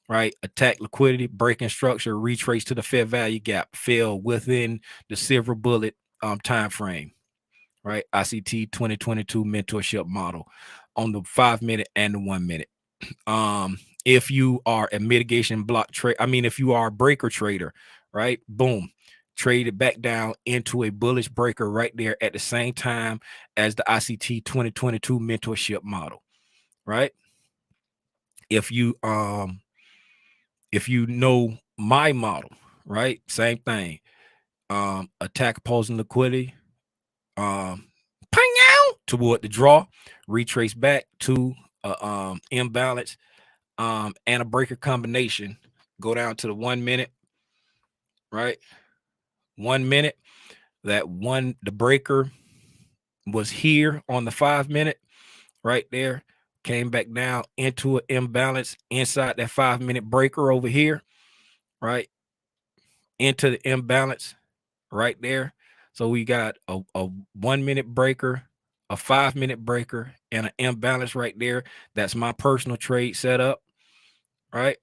right? Attack liquidity, breaking structure, retrace to the fair value gap, fell within the silver bullet time frame, right? ICT 2022 mentorship model on the 5-minute and the 1 minute. If you are a mitigation block trade, if you are a breaker trader, right? Boom, trade it back down into a bullish breaker right there at the same time as the ICT 2022 mentorship model, right? If you know my model, right? Same thing. Attack opposing liquidity, toward the draw, retrace back to imbalance, and a breaker combination. Go down to the 1 minute, right? 1 minute. The breaker was here on the 5-minute, right there. Came back down into an imbalance inside that 5-minute breaker over here, right? Into the imbalance right there. So we got a 1 minute breaker, a 5-minute breaker, and an imbalance right there. That's my personal trade setup, right?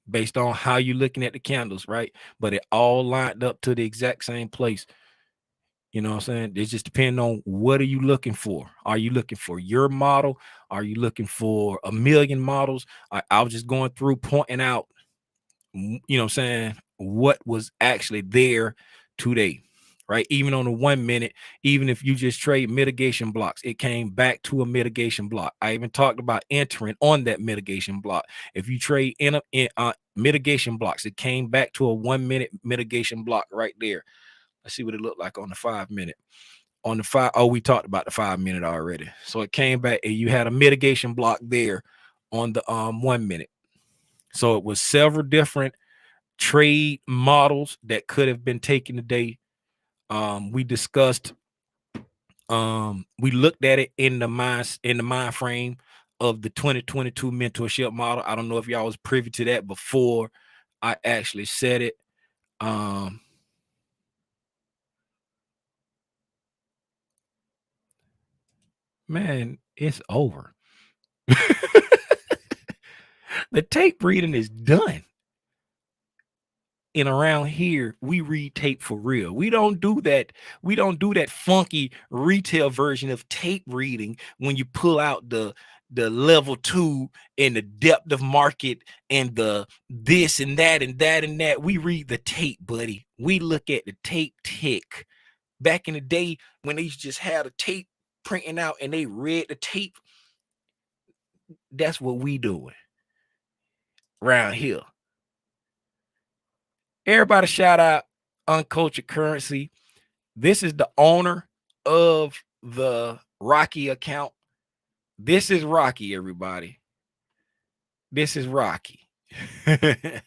Based on how you're looking at the candles, right? But it all lined up to the exact same place. You know what I'm saying? It just depends on what are you looking for. Are you looking for your model? Are you looking for a million models? I was just going through pointing out, you know what I'm saying, what was actually there today, right? Even on the 1 minute, even if you just trade mitigation blocks, it came back to a mitigation block. I even talked about entering on that mitigation block. If you trade in mitigation blocks, it came back to a 1 minute mitigation block right there. Let's see what it looked like on the 5-minute. On the we talked about the 5-minute already. So it came back and you had a mitigation block there on the 1 minute. So it was several different trade models that could have been taken today. We discussed, we looked at it in the mind frame of the 2022 mentorship model. I don't know if y'all was privy to that before I actually said it. Man, it's over. The tape reading is done. And around here, we read tape for real. We don't do that. We don't do that funky retail version of tape reading when you pull out the level 2 and the depth of market and the this and that and that and that. We read the tape, buddy. We look at the tape tick. Back in the day when they just had a tape printing out and they read the tape, that's what we doing around here. Everybody shout out Uncultured Currency. This is the owner of the Rocky account. This is Rocky, everybody. This is Rocky. Hey,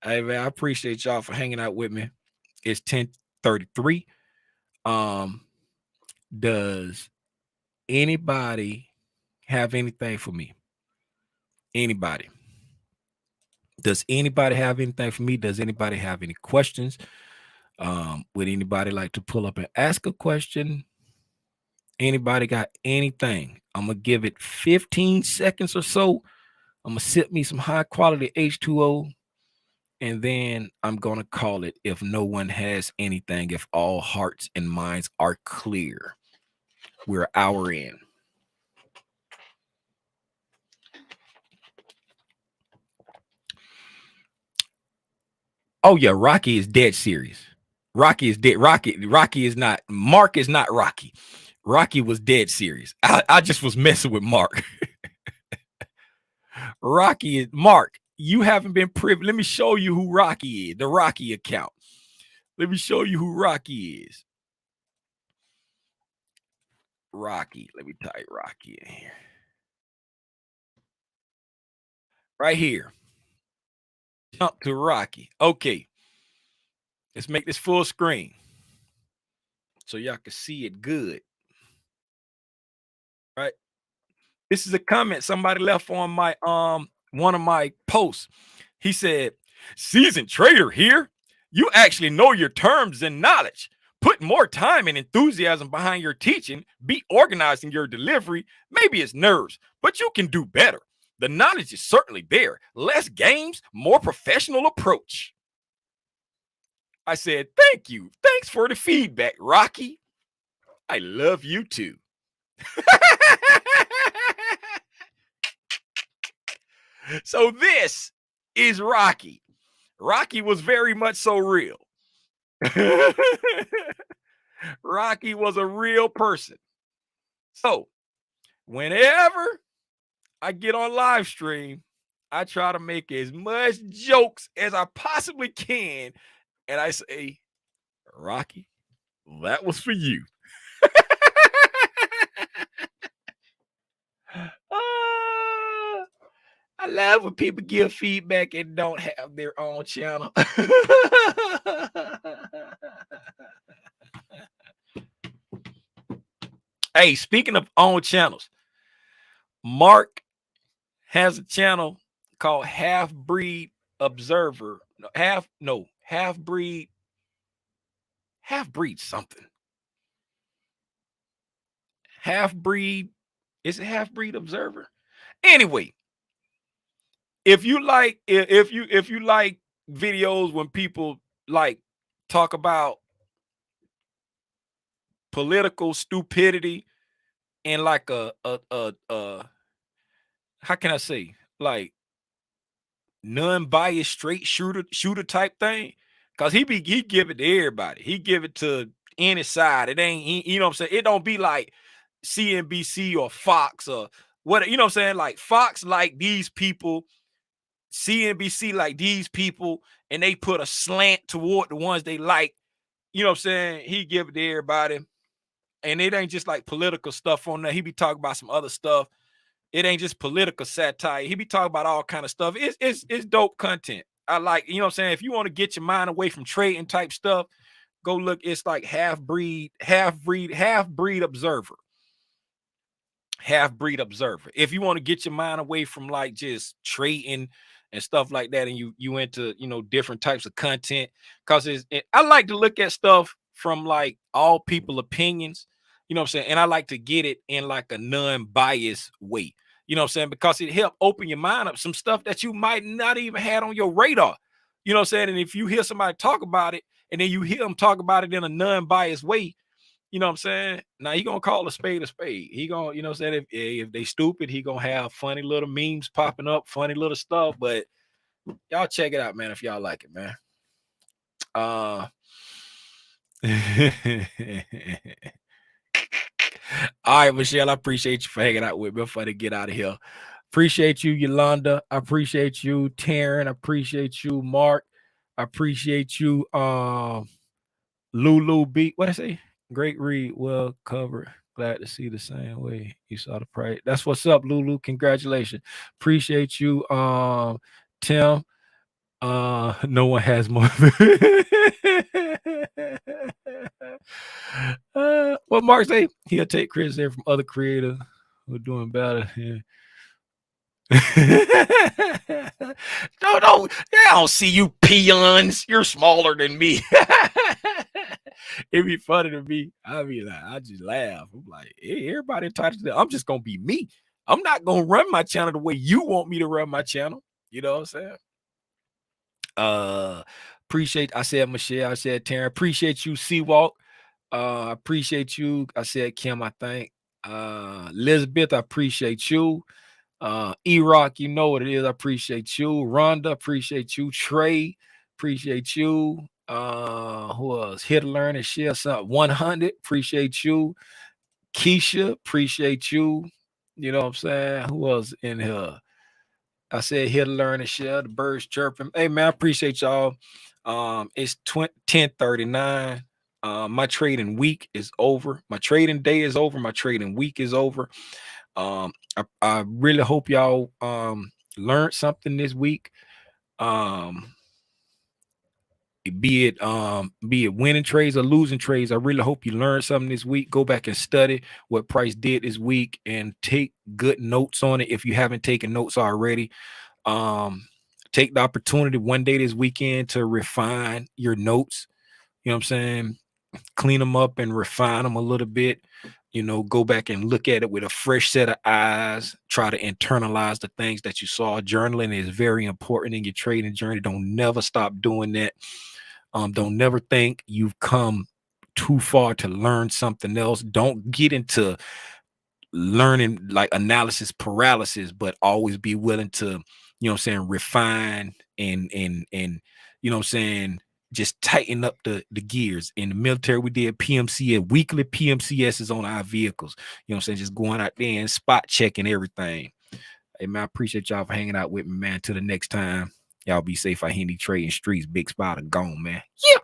man, I appreciate y'all for hanging out with me. It's 10:33. Does anybody have anything for me? Anybody? Does anybody have anything for me? Does anybody have any questions? Would anybody like to pull up and ask a question? Anybody got anything? I'm gonna give it 15 seconds or so. I'm gonna sip me some high quality H2O, and then I'm gonna call it if no one has anything, if all hearts and minds are clear. We're an hour in. Oh yeah, Rocky is dead serious. Rocky is dead. Rocky is not. Mark is not Rocky. Rocky was dead serious. I just was messing with Mark. Rocky is Mark. You haven't been privy. Let me show you who Rocky is. The Rocky account. Let me show you who Rocky is. Rocky. Let me type Rocky in here. Right here. Jump to Rocky. Okay. Let's make this full screen so y'all can see it good. Right. This is a comment somebody left on my one of my posts. He said, "Seasoned trader here. You actually know your terms and knowledge. Put more time and enthusiasm behind your teaching. Be organized in your delivery. Maybe it's nerves, but you can do better. The knowledge is certainly there. Less games, more professional approach." I said, "Thank you. Thanks for the feedback, Rocky. I love you too." So this is Rocky. Rocky was very much so real. Rocky was a real person. So whenever I get on live stream, I try to make as much jokes as I possibly can. And I say, "Rocky, that was for you." I love when people give feedback and don't have their own channel. Hey, speaking of own channels, Mark has a channel called Half Breed Observer. Half breed something. Half breed, is it Half Breed Observer? Anyway, if you like videos when people like talk about political stupidity and like a how can I say, like non-biased straight shooter type thing, because he give it to everybody. He give it to any side. It ain't, you know what I'm saying, it don't be like CNBC or Fox or what, you know what I'm saying, like Fox like these people, CNBC like these people, and they put a slant toward the ones they like. You know what I'm saying? He give it to everybody. And it ain't just like political stuff on there. He be talking about some other stuff. It ain't just political satire. He be talking about all kind of stuff. It's dope content. I like, you know what I'm saying? If you want to get your mind away from trading type stuff, go look. It's like Half Breed Observer. Half Breed Observer. If you want to get your mind away from like just trading and stuff like that, and you into, you know, different types of content, because I like to look at stuff from like all people opinions, you know what I'm saying, and I like to get it in like a non-biased way, you know what I'm saying, because it help open your mind up some stuff that you might not even had on your radar, you know what I'm saying. And if you hear somebody talk about it and then you hear them talk about it in a non-biased way, you know what I'm saying? Now he gonna call a spade a spade. He gonna, you know what I'm saying, if they stupid, he gonna have funny little memes popping up, funny little stuff. But y'all check it out, man, if y'all like it, man. All right, Michelle, I appreciate you for hanging out with me before they get out of here. Appreciate you, Yolanda. I appreciate you, Taryn. I appreciate you, Mark. I appreciate you, Lulu B. What I say? Great read, well covered. Glad to see the same way you saw the price. That's what's up, Lulu. Congratulations. Appreciate you, Tim. No one has more. What Mark say? He'll take criticism from other creators who are doing better. Yeah. No, I don't see you peons. You're smaller than me. It'd be funny to me. I mean, like, I just laugh. I'm like, hey, everybody entitled to that. I'm just gonna be me. I'm not gonna run my channel the way you want me to run my channel. You know what I'm saying? Appreciate. I said Michelle. I said Taryn. Appreciate you, Seawalk. Appreciate you. I said Kim. I think. Elizabeth. I appreciate you. E-Rock, you know what it is. I appreciate you. Rhonda, appreciate you. Trey, appreciate you. Who else? Here to learn and share something. 100, appreciate you. Keisha, appreciate you. You know what I'm saying? Who else in here? I said here to learn and share. The birds chirping. Hey man, I appreciate y'all. It's 10:39. My trading week is over. My trading day is over. My trading week is over. I really hope y'all learned something this week. Um, be it winning trades or losing trades. I really hope you learned something this week. Go back and study what Price did this week and take good notes on it if you haven't taken notes already. Take the opportunity one day this weekend to refine your notes. You know what I'm saying? Clean them up and refine them a little bit. Go back and look at it with a fresh set of eyes. Try to internalize the things that you saw. Journaling is very important in your trading journey. Don't never stop doing that. Don't never think you've come too far to learn something else. Don't get into learning like analysis paralysis, but always be willing to, refine and you know what I'm saying, just tighten up the gears. In the military, we did PMCS, weekly PMCSs on our vehicles. You know what I'm saying? Just going out there and spot checking everything. Hey man, I appreciate y'all for hanging out with me, man. Till the next time. Y'all be safe out here in these trading streets. Big Spider gone, man. Yeah.